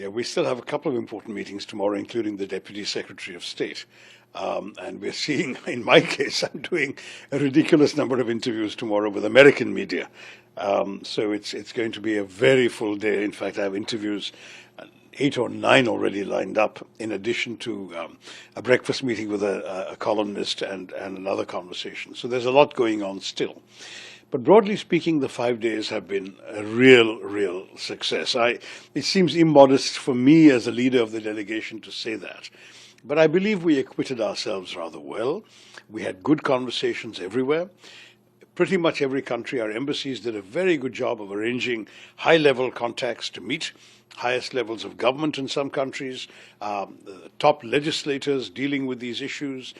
Yeah, we still have a couple of important meetings tomorrow, including the Deputy Secretary of State. And we're seeing, in my case, I'm doing a ridiculous number of interviews tomorrow with American media. So it's going to be a very full day. In fact, I have interviews, 8 or 9 already lined up, in addition to a breakfast meeting with a columnist and another conversation. So there's a lot going on still. But broadly speaking, the 5 days have been a real success. It seems immodest for me as a leader of the delegation to say that. But I believe we acquitted ourselves rather well. We had good conversations everywhere. Pretty much every country, our embassies did a very good job of arranging high-level contacts to meet highest levels of government in some countries, the top legislators dealing with these issues,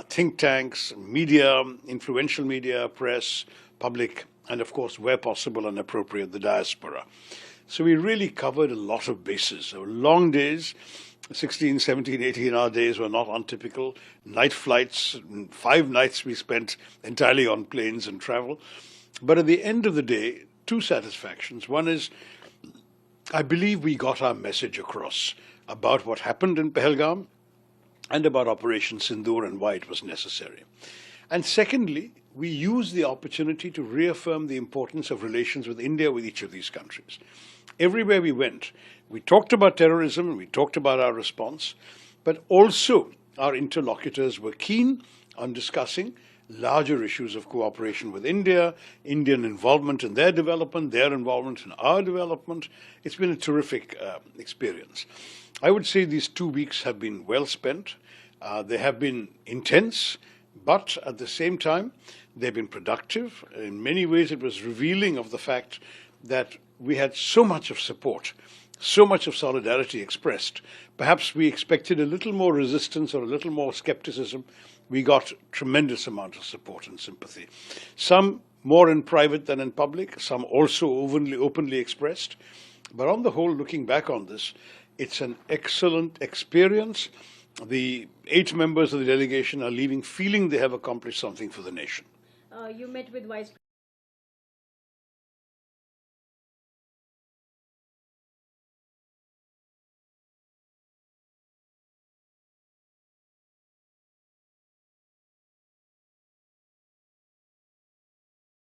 think tanks, media, influential media, press, public, and of course, where possible and appropriate, the diaspora. So we really covered a lot of bases. So long days, 16, 17, 18-hour days were not untypical. Night flights, 5 nights we spent entirely on planes and travel. But at the end of the day, 2 satisfactions. One is, I believe we got our message across about what happened in Pahalgam and about Operation Sindoor and why it was necessary. And secondly, we used the opportunity to reaffirm the importance of relations with India with each of these countries. Everywhere we went, we talked about terrorism and we talked about our response, but also our interlocutors were keen on discussing larger issues of cooperation with India, Indian involvement in their development, their involvement in our development. It's been a terrific experience. I would say these 2 weeks have been well spent. They have been intense, but at the same time, they've been productive. In many ways, it was revealing of the fact that we had so much of support, so much of solidarity expressed. Perhaps we expected a little more resistance or a little more skepticism. We got tremendous amount of support and sympathy. Some more in private than in public, some also openly expressed. But on the whole, looking back on this, it's an excellent experience. The 8 members of the delegation are leaving feeling they have accomplished something for the nation. You met with Vice